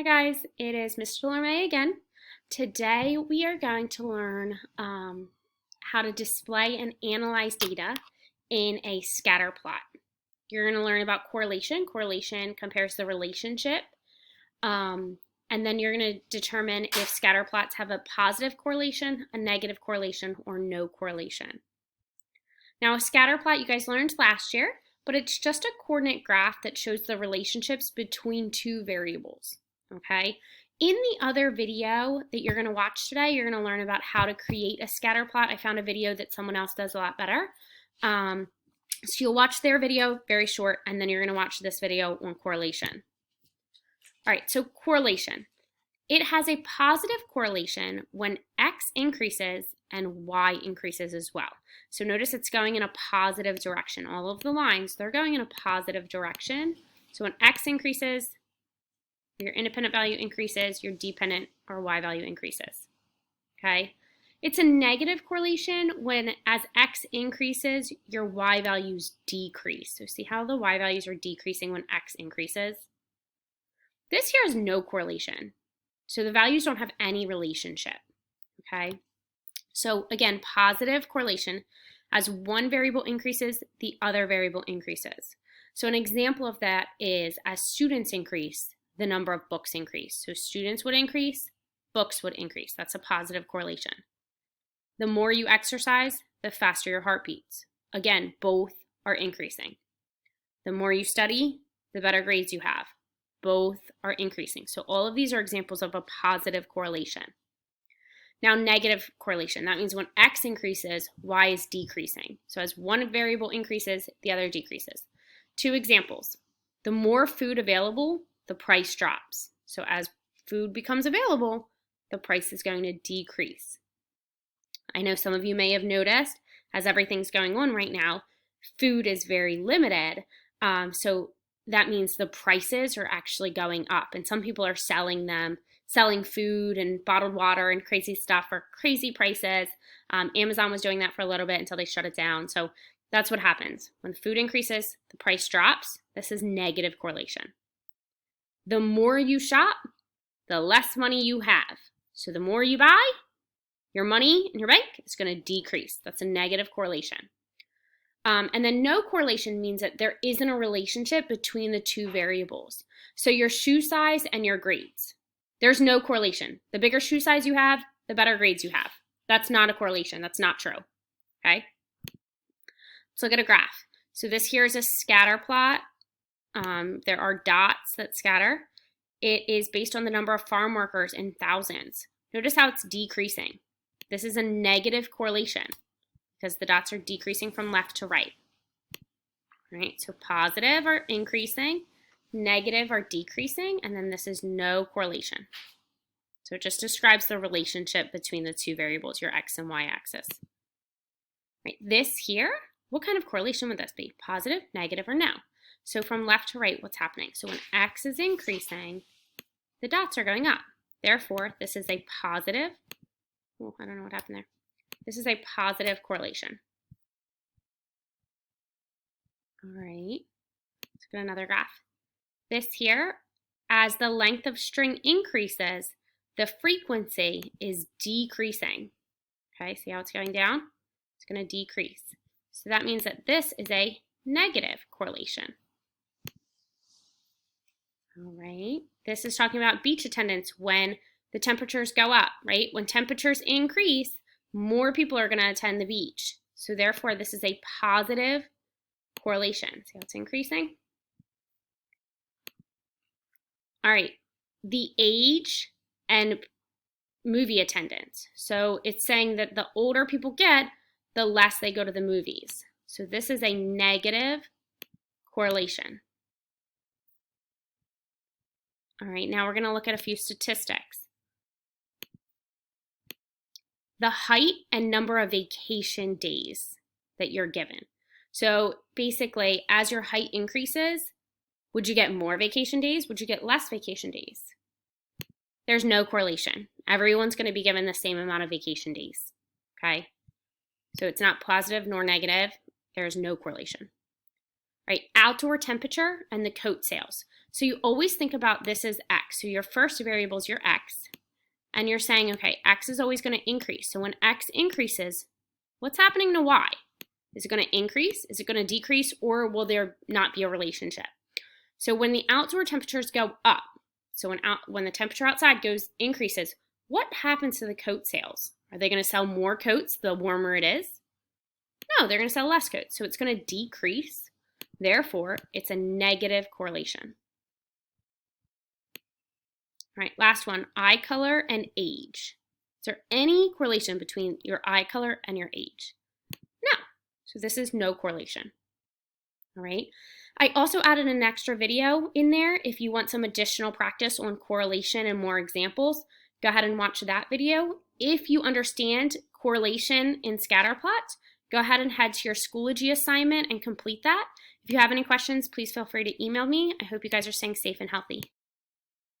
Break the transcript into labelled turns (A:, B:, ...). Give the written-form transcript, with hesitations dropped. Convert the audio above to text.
A: Hi guys, it is Ms. Delarme again. Today we are going to learn how to display and analyze data in a scatter plot. You're going to learn about correlation. Correlation compares the relationship. And then you're going to determine if scatter plots have a positive correlation, a negative correlation, or no correlation. Now a scatter plot you guys learned last year, but it's just a coordinate graph that shows the relationships between two variables. Okay, in the other video that you're going to watch today, you're going to learn about how to create a scatter plot. I found a video that someone else does a lot better. So you'll watch their video, very short, and then you're going to watch this video on correlation. All right, so correlation. It has a positive correlation when X increases and Y increases as well. So notice it's going in a positive direction. All of the lines, they're going in a positive direction. So when X increases, your independent value increases, your dependent or Y value increases, okay? It's a negative correlation when as X increases, your Y values decrease. So see how the Y values are decreasing when X increases? This here is no correlation. So the values don't have any relationship, okay? So again, positive correlation, as one variable increases, the other variable increases. So an example of that is as students increase, the number of books increase. So students would increase, books would increase. That's a positive correlation. The more you exercise, the faster your heart beats. Again, both are increasing. The more you study, the better grades you have. Both are increasing. So all of these are examples of a positive correlation. Now, negative correlation. That means when X increases, Y is decreasing. So as one variable increases, the other decreases. Two examples. The more food available, the price drops. So as food becomes available, the price is going to decrease. I know some of you may have noticed, as everything's going on right now, food is very limited. So that means the prices are actually going up. And some people are selling food and bottled water and crazy stuff for crazy prices. Amazon was doing that for a little bit until they shut it down. So that's what happens. When food increases, the price drops. This is negative correlation. The more you shop, the less money you have. So the more you buy, your money in your bank is going to decrease. That's a negative correlation. And then no correlation means that there isn't a relationship between the two variables. So your shoe size and your grades. There's no correlation. The bigger shoe size you have, the better grades you have. That's not a correlation. That's not true. Okay? Let's look at a graph. So this here is a scatter plot. There are dots that scatter. It is based on the number of farm workers in thousands. Notice how it's decreasing. This is a negative correlation because the dots are decreasing from left to right. All right, so positive are increasing, negative are decreasing, and then this is no correlation. So it just describes the relationship between the two variables, your X and Y axis. Right, this here, what kind of correlation would this be? Positive, negative, or no? So from left to right, what's happening? So when X is increasing, the dots are going up. Therefore, this is a positive. Oh, I don't know what happened there. This is a positive correlation. All right, let's get another graph. This here, as the length of string increases, the frequency is decreasing. Okay, see how it's going down? It's going to decrease. So that means that this is a negative correlation. All right, this is talking about beach attendance when the temperatures go up, right? When temperatures increase, more people are going to attend the beach. So therefore, this is a positive correlation. See how it's increasing? All right, the age and movie attendance. So it's saying that the older people get, the less they go to the movies. So this is a negative correlation. All right, now we're going to look at a few statistics. The height and number of vacation days that you're given. So basically, as your height increases, would you get more vacation days? Would you get less vacation days? There's no correlation. Everyone's going to be given the same amount of vacation days, okay? So it's not positive nor negative. There's no correlation. Right, outdoor temperature and the coat sales. So you always think about this as x. So your first variable is your x. And you're saying, okay, x is always going to increase. So when x increases, what's happening to y? Is it going to increase? Is it going to decrease? Or will there not be a relationship? So when the outdoor temperatures go up, so when the temperature outside increases, what happens to the coat sales? Are they going to sell more coats the warmer it is? No, they're going to sell less coats. So it's going to decrease. Therefore, it's a negative correlation. All right, last one, eye color and age. Is there any correlation between your eye color and your age? No. So this is no correlation. All right. I also added an extra video in there. If you want some additional practice on correlation and more examples, go ahead and watch that video. If you understand correlation in scatterplot, go ahead and head to your Schoology assignment and complete that. If you have any questions, please feel free to email me. I hope you guys are staying safe and healthy.